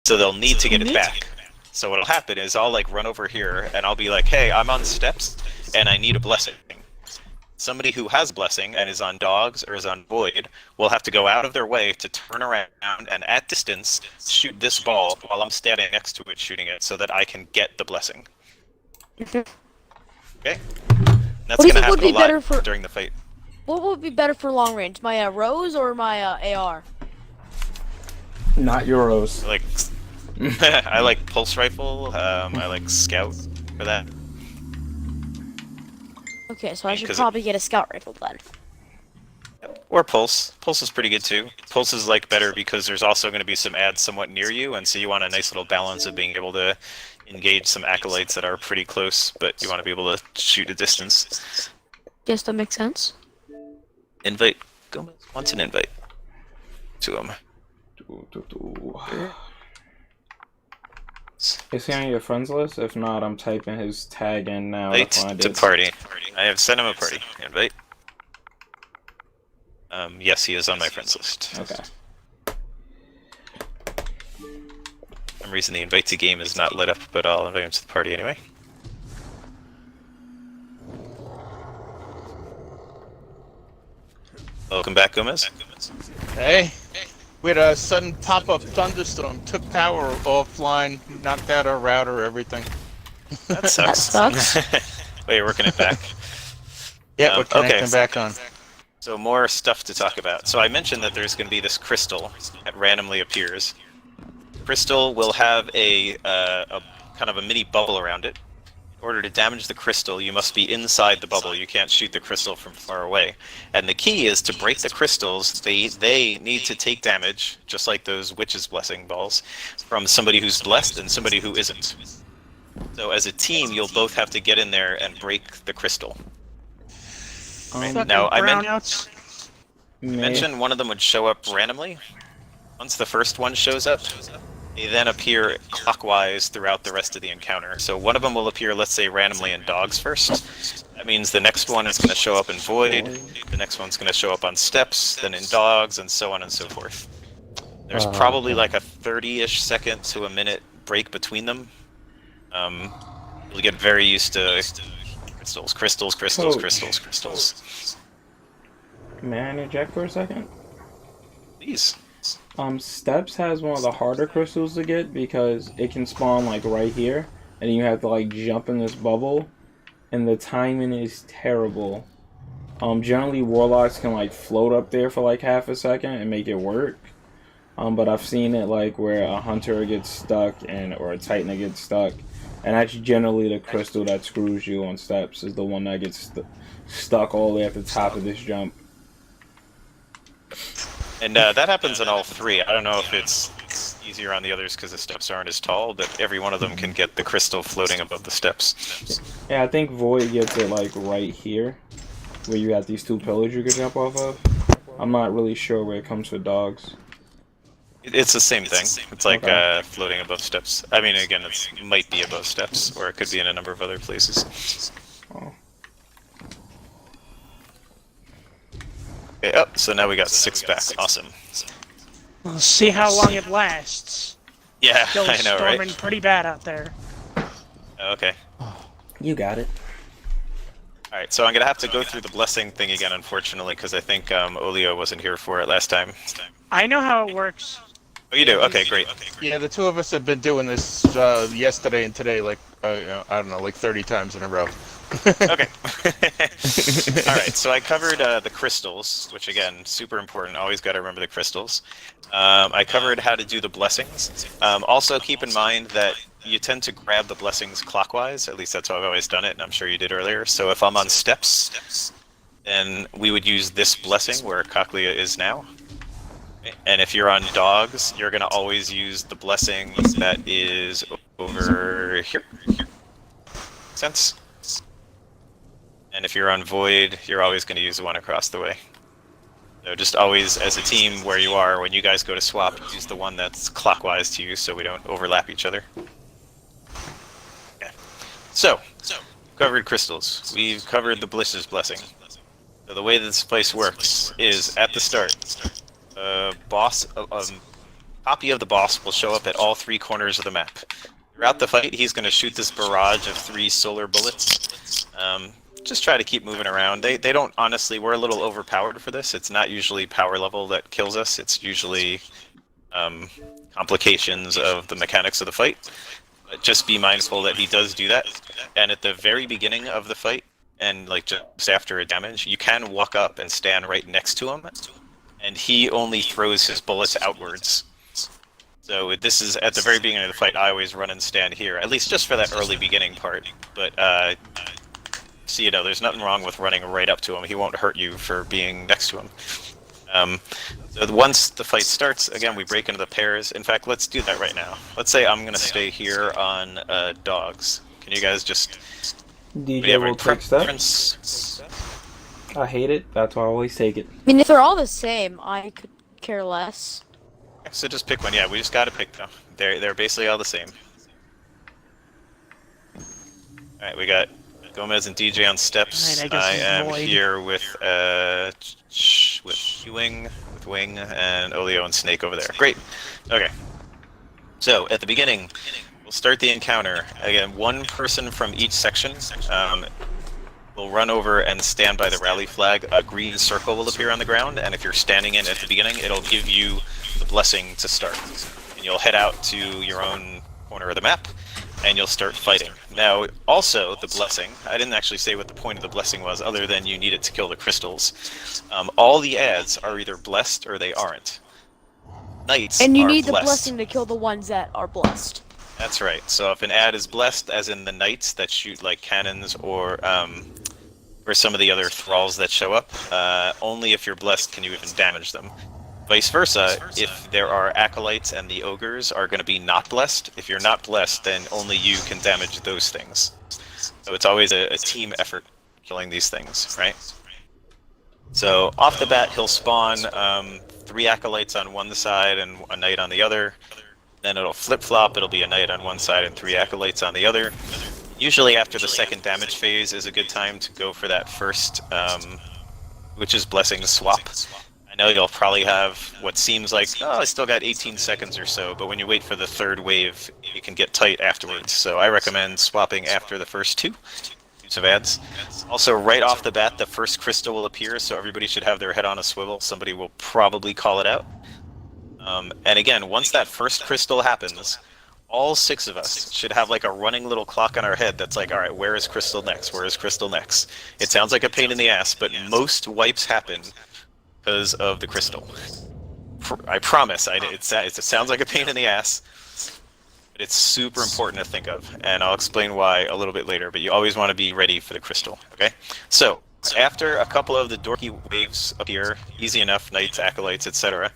So they'll need to get it back. So what'll happen is I'll like run over here and I'll be like, hey, I'm on steps and I need a blessing. Somebody who has blessing and is on dogs or is on void will have to go out of their way to turn around and at distance shoot this ball while I'm standing next to it shooting it so that I can get the blessing. Okay? That's gonna happen a lot during the fight. What would be better for long range? My Rose or my AR? Not Euros. I like pulse rifle. I like scout for that. Okay, so I should probably get a scout rifle then. Or pulse. Pulse is pretty good too. Pulse is like better because there's also going to be some ads somewhat near you, and so you want a nice little balance of being able to engage some acolytes that are pretty close, but you want to be able to shoot a distance. Guess that makes sense. Invite Gomez wants an invite to him. Is he on your friends list? If not, I'm typing his tag in now to find it. Party. I have sent him a party invite. Yes, he is on my friends list. Okay. For some reason the invite to game is not lit up, but I'll invite him to the party anyway. Welcome back, Gomez. Hey. We had a sudden pop-up thunderstorm, took power offline, knocked out our router, everything. That sucks. Wait, you're working it back? Yeah, we're connecting back on. So more stuff to talk about. So I mentioned that there's going to be this crystal that randomly appears. Crystal will have a kind of a mini bubble around it. In order to damage the crystal, you must be inside the bubble. You can't shoot the crystal from far away. And the key is to break the crystals. They need to take damage, just like those witch's blessing balls, from somebody who's blessed and somebody who isn't. So as a team, you'll both have to get in there and break the crystal. Now, I mentioned one of them would show up randomly. Once the first one shows up, they then appear clockwise throughout the rest of the encounter. So one of them will appear, let's say, randomly in dogs first. That means the next one is going to show up in void, the next one's going to show up on steps, then in dogs, and so on and so forth. There's probably like a 30-ish second to a minute break between them. You'll get very used to crystals. May I interject for a second? Please. Steps has one of the harder crystals to get because it can spawn like right here, and you have to like jump in this bubble, and the timing is terrible. Generally warlocks can like float up there for like half a second and make it work. But I've seen it like where a hunter gets stuck or a titan gets stuck, and that's generally the crystal that screws you on steps is the one that gets stuck all the way at the top of this jump. And that happens in all three. I don't know if it's easier on the others because the steps aren't as tall, but every one of them can get the crystal floating above the steps. Yeah, I think Void gets it like right here, where you have these two pillars you can jump off of. I'm not really sure where it comes for dogs. It's the same thing. It's like floating above steps. I mean, again, it might be above steps, or it could be in a number of other places. Oh. Okay, oh, so now we got 6 back. Awesome. We'll see how long it lasts. Yeah, Still I know, right? storming pretty bad out there. Okay. You got it. Alright, so I'm going to have to go through the blessing thing again, unfortunately, because I think Olio wasn't here for it last time. I know how it works. Oh, you do? Okay, great. Yeah, the two of us have been doing this yesterday and today, like, I don't know, like 30 times in a row. Okay. Alright, so I covered the crystals, which again, super important. Always got to remember the crystals. I covered how to do the blessings. Also keep in mind that you tend to grab the blessings clockwise. At least that's how I've always done it, and I'm sure you did earlier. So if I'm on steps, then we would use this blessing where Cochlea is now. And if you're on dogs, you're going to always use the blessing that is over here. Sense? And if you're on Void, you're always going to use the one across the way. So just always, as a team where you are, when you guys go to swap, use the one that's clockwise to you so we don't overlap each other. Okay. So covered crystals. We've covered the Bliss's blessing. So the way this place works is, at the start, boss copy of the boss will show up at all 3 corners of the map. Throughout the fight, he's going to shoot this barrage of 3 solar bullets. Just try to keep moving around. They don't, honestly, we're a little overpowered for this. It's not usually power level that kills us. It's usually complications of the mechanics of the fight. But just be mindful that he does do that. And at the very beginning of the fight, and like just after a damage, you can walk up and stand right next to him, and he only throws his bullets outwards. So this is at the very beginning of the fight. I always run and stand here, at least just for that early beginning part. But so you know, there's nothing wrong with running right up to him. He won't hurt you for being next to him. So once the fight starts, again, we break into the pairs. In fact, let's do that right now. Let's say I'm gonna stay here on dogs. Can you guys just? DJ will take steps. I hate it. That's why I always take it. I mean, if they're all the same, I could care less. So just pick one. Yeah, we just gotta pick them. They're basically all the same. All right, we got Gomez and DJ on steps. Right, I am Void. here with Wing, and Olio and Snake over there. Great. Okay. So at the beginning, we'll start the encounter. Again, 1 person from each section will run over and stand by the rally flag. A green circle will appear on the ground, and if you're standing in at the beginning, it'll give you the blessing to start. And you'll head out to your own corner of the map, and you'll start fighting. Now, also, the blessing, I didn't actually say what the point of the blessing was, other than you need it to kill the crystals. All the ads are either blessed or they aren't. Knights And you are need the blessed. blessing to kill the ones that are blessed. That's right. So if an ad is blessed, as in the knights that shoot like cannons or some of the other thralls that show up, only if you're blessed can you even damage them. Vice versa, if there are acolytes and the ogres are going to be not blessed, if you're not blessed, then only you can damage those things. So it's always a team effort killing these things, right? So off the bat, he'll spawn 3 acolytes on one side and a knight on the other. Then it'll flip-flop, it'll be a knight on one side and 3 acolytes on the other. Usually after the second damage phase is a good time to go for that first, which is blessing swap. I know you'll probably have what seems like, oh, I still got 18 seconds or so, but when you wait for the 3rd wave, you can get tight afterwards. So I recommend swapping after the first 2 use of ads. Also, right off the bat, the first crystal will appear, so everybody should have their head on a swivel. Somebody will probably call it out. And again, once that first crystal happens, all 6 of us should have like a running little clock on our head that's like, all right, where is crystal next? Where is crystal next? It sounds like a pain in the ass, but most wipes happen because of the crystal. I promise. It sounds like a pain in the ass, but it's super important to think of, and I'll explain why a little bit later, but you always want to be ready for the crystal, okay? So, after a couple of the dorky waves appear, easy enough, knights, acolytes, etc.,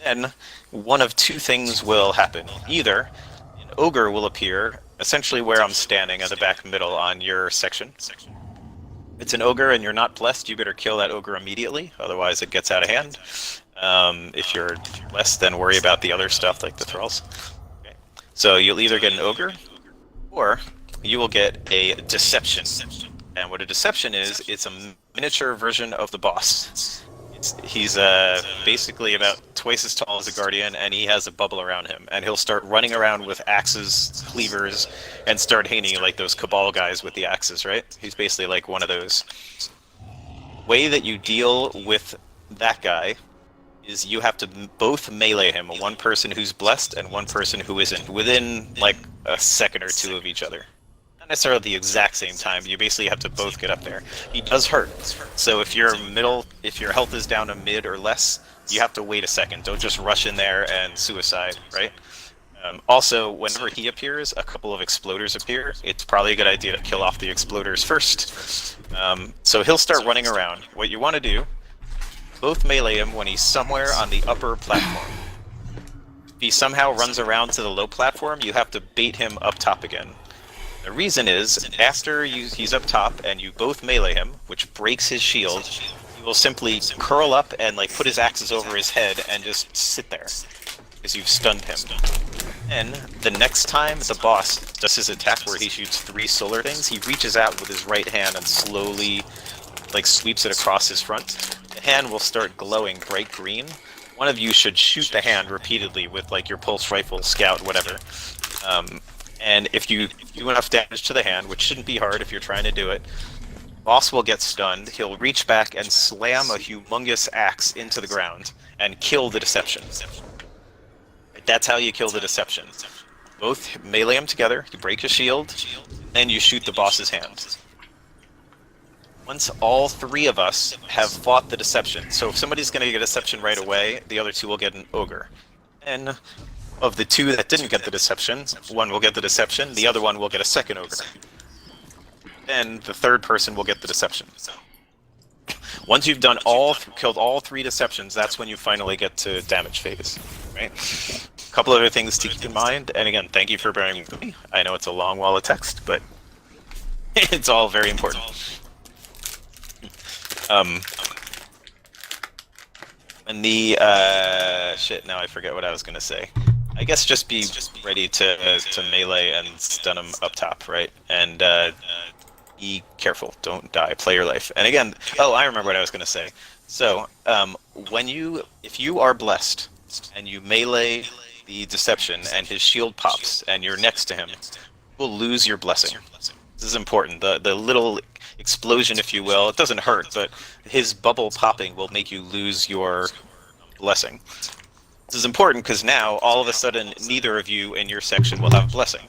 then one of 2 things will happen. Either an ogre will appear, essentially where I'm standing, at the back middle on your section. It's an ogre and you're not blessed, you better kill that ogre immediately, otherwise it gets out of hand. If you're blessed, then worry about the other stuff like the thralls. Okay. So you'll either get an ogre, or you will get a deception. And what a deception is, it's a miniature version of the boss. He's basically about twice as tall as a guardian, and he has a bubble around him. And he'll start running around with axes, cleavers, and start hating like those Cabal guys with the axes, right? He's basically like one of those. Way that you deal with that guy is you have to both melee him, one person who's blessed and one person who isn't, within like a second or 2 of each other. Not necessarily the exact same time, but you basically have to both get up there. He does hurt, so if your health is down to mid or less, you have to wait a second. Don't just rush in there and suicide, right? Also, whenever he appears, a couple of exploders appear. It's probably a good idea to kill off the exploders first. So he'll start running around. What you want to do, both melee him when he's somewhere on the upper platform. If he somehow runs around to the low platform, you have to bait him up top again. The reason is, after he's up top and you both melee him, which breaks his shield, he will simply curl up and like put his axes over his head and just sit there, because you've stunned him. And the next time the boss does his attack where he shoots 3 solar things, he reaches out with his right hand and slowly like sweeps it across his front. The hand will start glowing bright green. one of you should shoot the hand repeatedly with like your pulse rifle, scout, whatever. And if you do enough damage to the hand, which shouldn't be hard if you're trying to do it, boss will get stunned. He'll reach back and slam a humongous axe into the ground and kill the deception. That's how you kill the deception. Both melee them together, you break your shield, and you shoot the boss's hand. Once all three of us have fought the deception, so if somebody's going to get a deception right away, the other two will get an ogre. And of the two that didn't get the deception, one will get the deception, the other one will get a second ogre. Then the third person will get the deception. Once you've done killed all three deceptions, that's when you finally get to damage phase, right? A couple other things to keep in mind, and again, thank you for bearing with me. I know it's a long wall of text, but it's all very important. And the shit. Now I forget what I was gonna say. I guess just be ready to melee and stun them up top, right? And be careful. Don't die. Play your life. And again, oh, I remember what I was gonna say. So if you are blessed and you melee the deception and his shield pops and you're next to him, you will lose your blessing. This is important. The little explosion, if you will, it doesn't hurt, but his bubble popping will make you lose your blessing. This is important because now, all of a sudden, neither of you in your section will have blessing.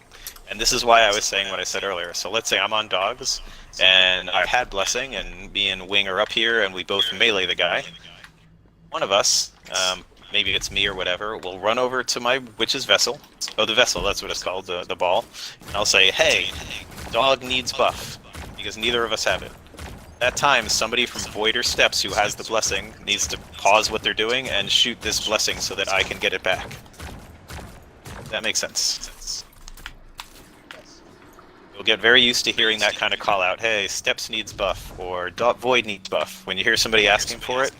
And this is why I was saying what I said earlier. So let's say I'm on dogs, and I had blessing, and me and Wing are up here, and we both melee the guy. One of us, maybe it's me or whatever, will run over to my witch's vessel. Oh, the vessel, that's what it's called, the ball. And I'll say, hey, dog needs buff, because neither of us have it. That time, somebody from Void or Steps who has the blessing needs to pause what they're doing and shoot this blessing so that I can get it back. That makes sense. You'll get very used to hearing that kind of call out, hey, Steps needs buff, or Void needs buff. When you hear somebody asking for it,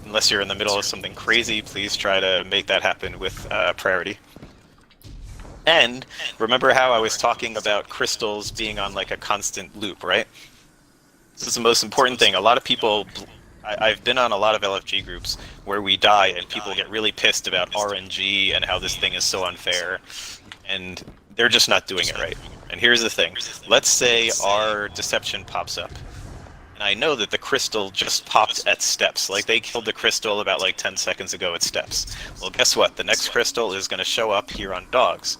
unless you're in the middle of something crazy, please try to make that happen with priority. And remember how I was talking about crystals being on like a constant loop, right? This is the most important thing. A lot of people, I've been on a lot of LFG groups where we die and people get really pissed about RNG and how this thing is so unfair, and they're just not doing it right. And here's the thing. Let's say our deception pops up. And I know that the crystal just popped at Steps. Like, they killed the crystal about like 10 seconds ago at Steps. Well, guess what? The next crystal is going to show up here on dogs.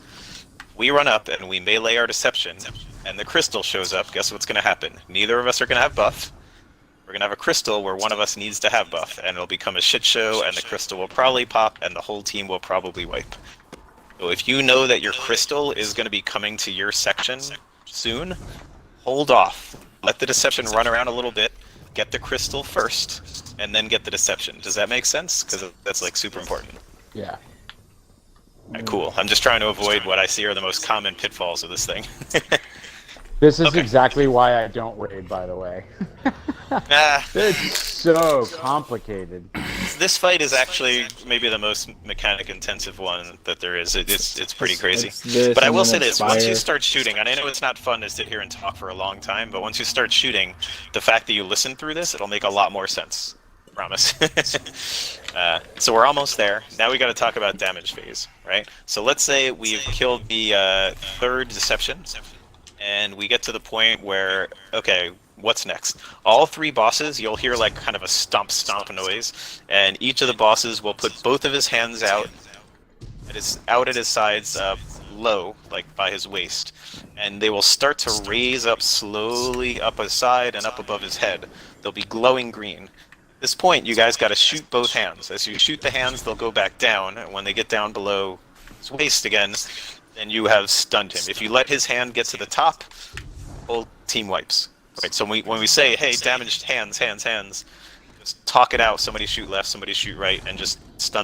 We run up and we melee our deception, and the crystal shows up. Guess what's going to happen? Neither of us are going to have buff. We're going to have a crystal where one of us needs to have buff, and it'll become a shit show, and the crystal will probably pop, and the whole team will probably wipe. So if you know that your crystal is going to be coming to your section soon, hold off. Let the deception run around a little bit, get the crystal first, and then get the deception. Does that make sense? Because that's like super important. Yeah. Right, cool. I'm just trying to avoid what I see are the most common pitfalls of this thing. This is exactly why I don't raid, by the way. It's so complicated. This fight is actually maybe the most mechanic-intensive one that there is. It's pretty crazy. But I will say this, once you start shooting, and I know it's not fun to sit here and talk for a long time, but once you start shooting, the fact that you listen through this, it'll make a lot more sense. Promise. So we're almost there. Now we got to talk about damage phase, right? So let's say we've killed the third deception, and we get to the point where, okay, what's next? All three bosses, you'll hear like kind of a stomp noise, and each of the bosses will put both of his hands out at his sides, low, like by his waist, and they will start to raise up slowly up his side and up above his head. They'll be glowing green. At this point, you guys got to shoot both hands. As you shoot the hands, they'll go back down, and when they get down below his waist again, then you have stunned him. If you let his hand get to the top, whole team wipes. Right, so when we say, hey, damaged hands, just talk it out. Somebody shoot left, somebody shoot right, and just stun